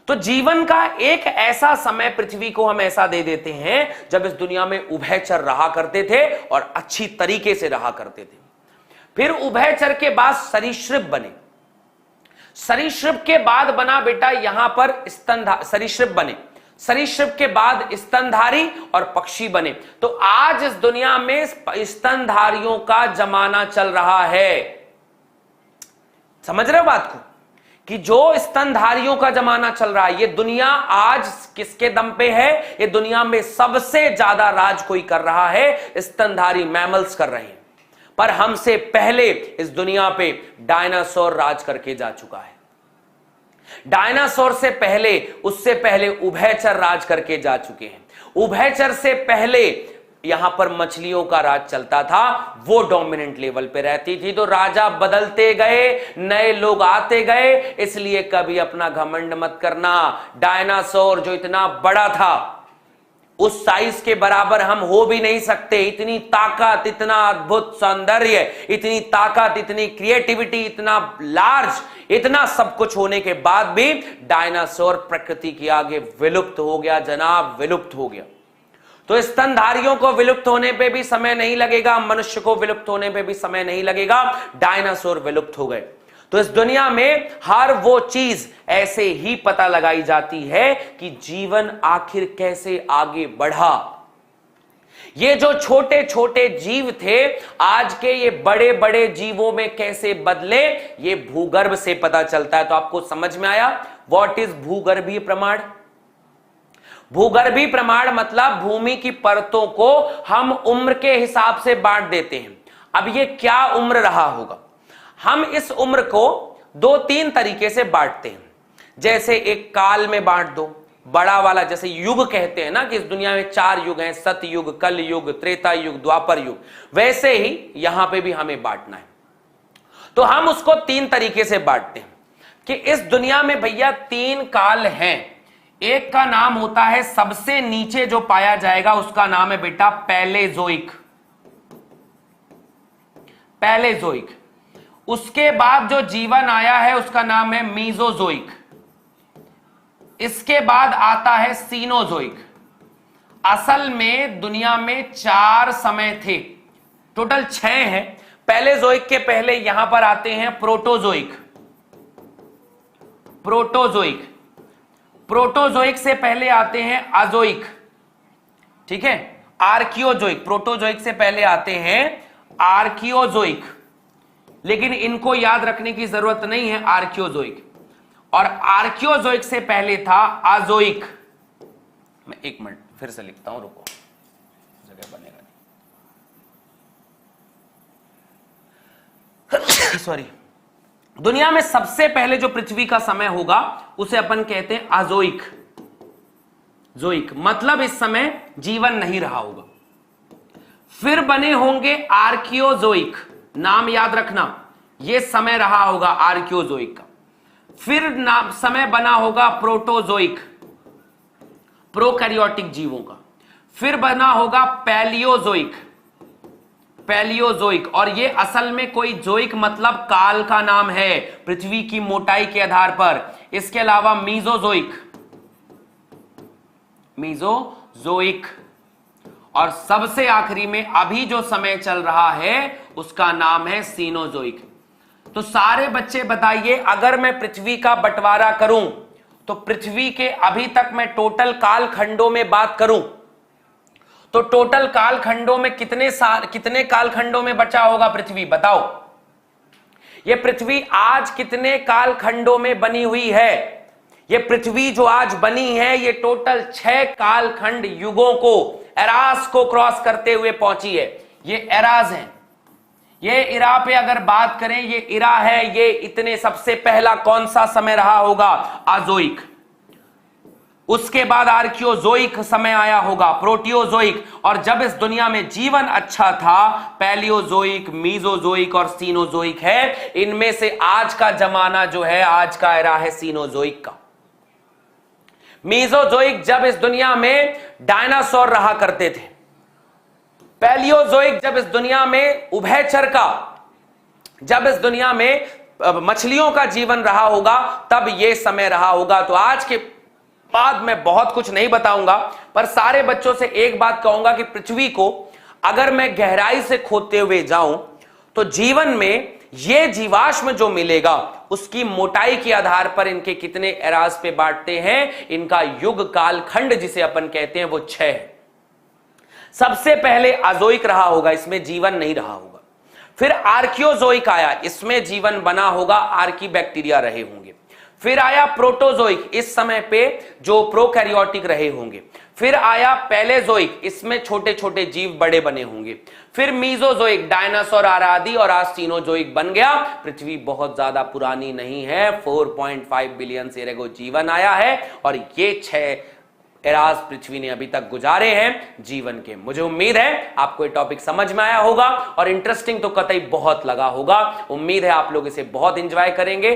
तो जीवन का एक ऐसा समय पृथ्वी को हम ऐसा दे देते हैं जब इस दुनिया में उभयचर रहा करते थे और अच्छी तरीके से रहा करते थे। फिर उभयचर के बाद सरीसृप बने। सरीसृप के बाद बना बेटा यहां पर सरीसृप बने। सरीसृप के बाद स्तनधारी और पक्षी बने। तो आज इस दुनिया में स्तनधारियों का जमाना चल रहा है। समझ रहे हो बात को? कि जो स्तनधारियों का जमाना चल रहा है, ये दुनिया आज किसके दम पे है? ये दुनिया में सबसे ज्यादा राज कोई कर रहा है, स्तनधारी मैमल्स कर रहे हैं। पर हमसे पहले इस दुनिया पे डायनासोर राज करके जा चुका है। डायनासोर से पहले, उससे पहले उभयचर राज करके जा चुके हैं। उभयचर से पहले यहां पर मछलियों का राज चलता था, वो डोमिनेंट लेवल पे रहती थी। तो राजा बदलते गए, नए लोग आते गए, इसलिए कभी अपना घमंड मत करना। डायनासोर जो इतना बड़ा था उस साइज के बराबर हम हो भी नहीं सकते। इतनी ताकत, इतना अद्भुत सौंदर्य, इतनी ताकत, इतनी क्रिएटिविटी, इतना लार्ज, इतना सब कुछ होने के बाद भी डायनासोर प्रकृति के आगे विलुप्त हो गया जनाब, विलुप्त हो गया। तो स्तनधारियों को विलुप्त होने पे भी समय नहीं लगेगा, मनुष्य को विलुप्त होने पे भी समय नहीं लगेगा, डायनासोर विलुप्त हो गए। तो इस दुनिया में हर वो चीज ऐसे ही पता लगाई जाती है कि जीवन आखिर कैसे आगे बढ़ा। ये जो छोटे छोटे जीव थे आज के ये बड़े बड़े जीवों में कैसे बदले, ये भूगर्भ से पता चलता है। तो आपको समझ में आया व्हाट इज भूगर्भीय प्रमाण? भूगर्भीय प्रमाण मतलब भूमि की परतों को हम उम्र के हिसाब से बांट देते हैं। अब ये क्या उम्र रहा होगा? हम इस उम्र को 2-3 तरीके से बांटते हैं। जैसे एक काल में बांट दो, बड़ा वाला, जैसे युग कहते हैं ना कि इस दुनिया में 4 युग हैं, सतयुग, कल युग, त्रेता युग, द्वापर युग, वैसे ही यहां पे भी हमें बांटना है। तो हम उसको 3 तरीके से बांटते हैं कि इस दुनिया में भैया 3 काल हैं। एक का नाम होता है, सबसे नीचे जो पाया जाएगा उसका नाम है बेटा पैलेजोइक। पैलेजोइक। उसके बाद जो जीवन आया है उसका नाम है मीजोजोइक। इसके बाद आता है सीनोजोइक। असल में दुनिया में 4 समय थे, टोटल 6 हैं। पैलेजोइक के पहले यहां पर आते हैं प्रोटोजोइक। प्रोटोजोइक से पहले आते हैं अजोइक, ठीक है, आर्कियोजोइक। प्रोटोजोइक से पहले आते हैं आर्कियोजोइक, लेकिन इनको याद रखने की जरूरत नहीं है, आर्कियोजोइक। और आर्कियोजोइक से पहले था अजोइक। मैं 1 मिनट फिर से लिखता हूं, रुको, जगह बनेगा नहीं। सॉरी। दुनिया में सबसे पहले जो पृथ्वी का समय होगा उसे अपन कहते हैं अजोइक। जोइक मतलब इस समय जीवन नहीं रहा होगा। फिर बने होंगे आर्कियोजोइक, नाम याद रखना, यह समय रहा होगा आर्कियोजोइक का। फिर नाम समय बना होगा प्रोटोजोइक, प्रोकैरियोटिक जीवों का। फिर बना होगा पैलियोजोइक, और यह असल में कोई जोइक मतलब काल का नाम है पृथ्वी की मोटाई के आधार पर। इसके अलावा मीजोजोइक, और सबसे आखिरी में अभी जो समय चल रहा है उसका नाम है सीनोजोइक। तो सारे बच्चे बताइए, अगर मैं पृथ्वी का बंटवारा करूं तो पृथ्वी के अभी तक मैं टोटल कालखंडों में बात करूं तो टोटल कालखंडों में कितने कालखंडों में बचा होगा पृथ्वी, बताओ। ये पृथ्वी आज कितने कालखंडों में बनी हुई है? ये पृथ्वी जो आज बनी है ये टोटल 6 कालखंड युगों को, एरास को क्रॉस करते हुए पहुंची है। ये एराज हैं। ये इरा पे अगर बात करें, ये इरा है, ये इतने सबसे पहला कौन सा समय रहा होगा? अजोइक। उसके बाद आर्कियोजोइक समय आया होगा, प्रोटियोजोइक, और जब इस दुनिया में जीवन अच्छा था पैलियोजोइक, मीजोजोइक और सीनोजोइक है। इनमें से आज का जमाना जो है, आज का एरा है सीनोजोइक का। मीजोजोइक जब इस दुनिया में डायनासोर रहा करते थे। पैलियोजोइक जब इस दुनिया में उभयचर का, जब इस दुनिया में मछलियों का जीवन रहा होगा, तब यह समय रहा होगा। तो आज के बाद मैं बहुत कुछ नहीं बताऊंगा, पर सारे बच्चों से एक बात कहूंगा कि पृथ्वी को अगर मैं गहराई से खोदते हुए जाऊं तो जीवन में ये जीवाश्म जो मिलेगा उसकी मोटाई के आधार पर इनके कितने एराज पे बांटते हैं। इनका युग कालखंड जिसे अपन कहते हैं वो 6 है। सबसे पहले अजोइक रहा होगा, इसमें जीवन नहीं रहा होगा। फिर आर्कियोजोइक आया, इसमें जीवन बना होगा, आर्की बैक्टीरिया रहे होंगे। फिर आया प्रोटोजोइक, इस समय पे जो प्रोकैरियोटिक रहे होंगे। फिर आया पैलेजोइक, इसमें छोटे छोटे जीव बड़े बने होंगे। फिर मीजोजोइक, डायनासोर आदि, और आज सीनोजोइक बन गया। पृथ्वी बहुत ज्यादा पुरानी नहीं है, 4.5 बिलियन से रेगो जीवन आया है, और ये 6 एराज पृथ्वी ने अभी तक गुजारे हैं जीवन के। मुझे उम्मीद है आपको ये टॉपिक समझ में आया होगा और इंटरेस्टिंग तो कतई बहुत लगा होगा। उम्मीद है आप लोग इसे बहुत एंजॉय करेंगे।